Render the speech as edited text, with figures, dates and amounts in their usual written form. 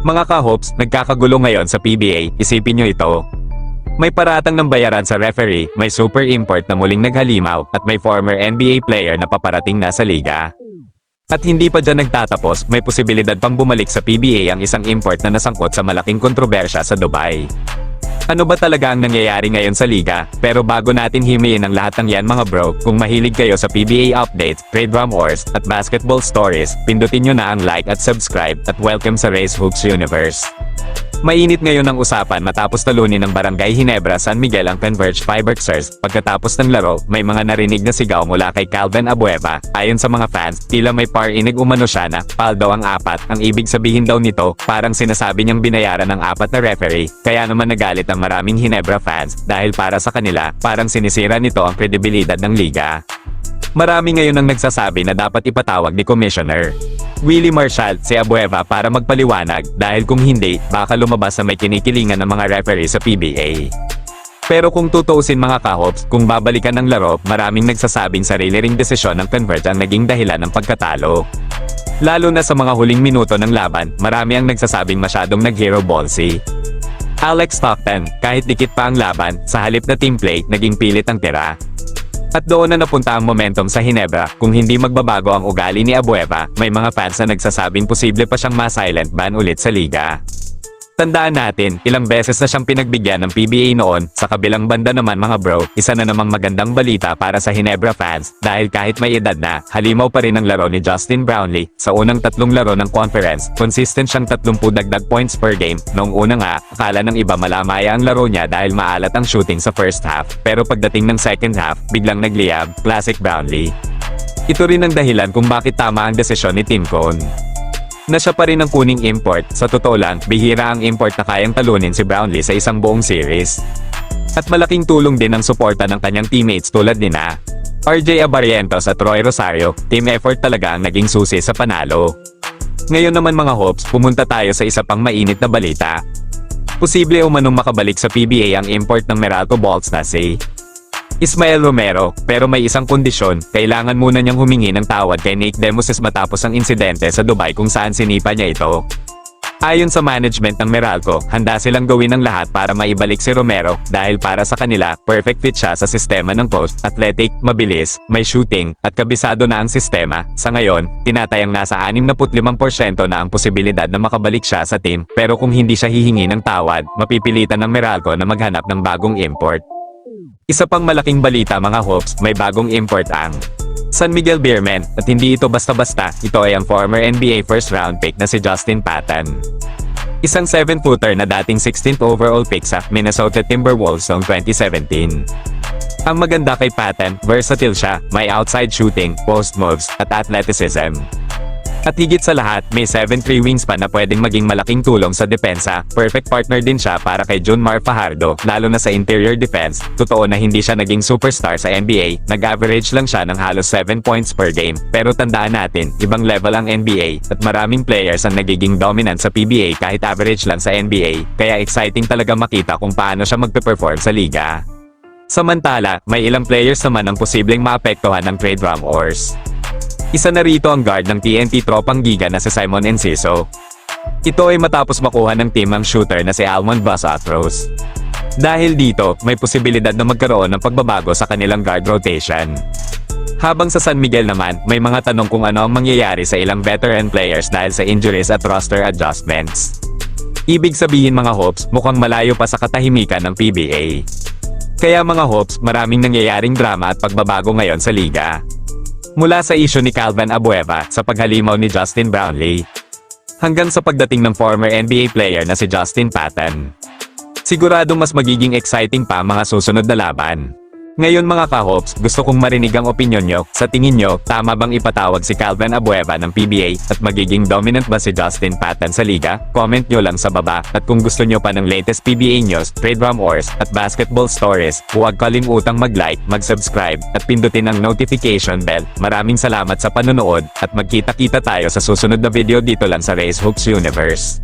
Mga ka-hopes, nagkakagulo ngayon sa PBA, isipin nyo ito. May paratang ng bayaran sa referee, may super import na muling naghalimaw, at may former NBA player na paparating na sa liga. At hindi pa dyan nagtatapos, may posibilidad pang bumalik sa PBA ang isang import na nasangkot sa malaking kontrobersya sa Dubai. Ano ba talaga ang nangyayari ngayon sa liga? Pero bago natin himayin ang lahat ng yan mga bro, kung mahilig kayo sa PBA updates, trade rumors, at basketball stories, pindutin nyo na ang like at subscribe, at welcome sa Race Hoops Universe. Mainit ngayon ang usapan matapos talunin ng Barangay Ginebra San Miguel ang Converge Fiberxers. Pagkatapos ng laro, may mga narinig na sigaw mula kay Calvin Abueva. Ayon sa mga fans, tila may parinig umano siya na foul daw ang apat. Ang ibig sabihin daw nito, parang sinasabi niyang binayaran ng apat na referee. Kaya naman nagalit ang maraming Ginebra fans dahil para sa kanila, parang sinisira nito ang kredibilidad ng liga. Marami ngayon ang nagsasabi na dapat ipatawag ni Commissioner Willie Marshall si Abueva para magpaliwanag dahil kung hindi, baka lumabas na may kinikilingan ng mga referee sa PBA. Pero kung tutuusin mga ka-hopes, kung babalikan ng laro, maraming nagsasabing sarili ring desisyon ng Converge ang naging dahilan ng pagkatalo. Lalo na sa mga huling minuto ng laban, marami ang nagsasabing masyadong nag-hero ballsy. Alex Stockton, kahit dikit pa ang laban, sa halip na team play, naging pilit ang tira. At doon na napunta ang momentum sa Ginebra. Kung hindi magbabago ang ugali ni Abueva, may mga fans na nagsasabing posible pa siyang ma-silent ban ulit sa liga. Tandaan natin, ilang beses na siyang pinagbigyan ng PBA noon. Sa kabilang banda naman mga bro, isa na namang magandang balita para sa Ginebra fans dahil kahit may edad na, halimaw pa rin ang laro ni Justin Brownlee. Sa unang 3 laro ng conference, consistent siyang 30 dagdag points per game. Noong una nga, akala ng iba malamaya ang laro niya dahil maalat ang shooting sa first half. Pero pagdating ng second half, biglang nagliyab, classic Brownlee. Ito rin ang dahilan kung bakit tama ang desisyon ni Tim Cone na siya pa rin ang kuning import. Sa totoo lang, bihira ang import na kayang talunin si Brownlee sa isang buong series. At malaking tulong din ang suporta ng kanyang teammates tulad ni na RJ Abarrientos at Roy Rosario. Team effort talaga ang naging susi sa panalo. Ngayon naman mga hopes, pumunta tayo sa isa pang mainit na balita. Posible umanong makabalik sa PBA ang import ng Meralco Bolts na si Ismael Romero, pero may isang kondisyon, kailangan muna niyang humingi ng tawad kay Nick Demuses matapos ang insidente sa Dubai kung saan sinipa niya ito. Ayon sa management ng Meralco, handa silang gawin ang lahat para maibalik si Romero dahil para sa kanila, perfect fit siya sa sistema ng coach, athletic, mabilis, may shooting, at kabisado na ang sistema. Sa ngayon, tinatayang nasa 65% na ang posibilidad na makabalik siya sa team, pero kung hindi siya hihingi ng tawad, mapipilitan ng Meralco na maghanap ng bagong import. Isa pang malaking balita mga hopes, may bagong import ang San Miguel Beermen, at hindi ito basta-basta, ito ay ang former NBA first round pick na si Justin Patton. Isang 7-footer na dating 16th overall pick sa Minnesota Timberwolves noong 2017. Ang maganda kay Patton, versatile siya, may outside shooting, post moves, at athleticism. At higit sa lahat, may 7'3" wingspan na pwedeng maging malaking tulong sa depensa. Perfect partner din siya para kay Junmar Fajardo, lalo na sa interior defense. Totoo na hindi siya naging superstar sa NBA, nag-average lang siya ng halos 7 points per game. Pero tandaan natin, ibang level ang NBA, at maraming players ang nagiging dominant sa PBA kahit average lang sa NBA. Kaya exciting talaga makita kung paano siya magpe-perform sa liga. Samantala, may ilang players naman ang posibleng maapektuhan ng trade rumors. Isa na rito ang guard ng TNT Tropang Giga na si Simon Enciso. Ito ay matapos makuha ng team ang shooter na si Almond Basatros. Dahil dito, may posibilidad na magkaroon ng pagbabago sa kanilang guard rotation. Habang sa San Miguel naman, may mga tanong kung ano ang mangyayari sa ilang veteran players dahil sa injuries at roster adjustments. Ibig sabihin mga hopes, mukhang malayo pa sa katahimikan ng PBA. Kaya mga hopes, maraming nangyayaring drama at pagbabago ngayon sa liga. Mula sa isyu ni Calvin Abueva sa paghalimaw ni Justin Brownlee, hanggang sa pagdating ng former NBA player na si Justin Patton. Siguradong mas magiging exciting pa ang mga susunod na laban. Ngayon mga ka-hopes, gusto kong marinig ang opinyon nyo. Sa tingin nyo, tama bang ipatawag si Calvin Abueva ng PBA at magiging dominant ba si Justin Patton sa liga? Comment nyo lang sa baba. At kung gusto nyo pa ng latest PBA news, trade rumors, at basketball stories, huwag kalimutang mag-like, mag-subscribe, at pindutin ang notification bell. Maraming salamat sa panonood, at magkita-kita tayo sa susunod na video dito lang sa Race Hoops Universe.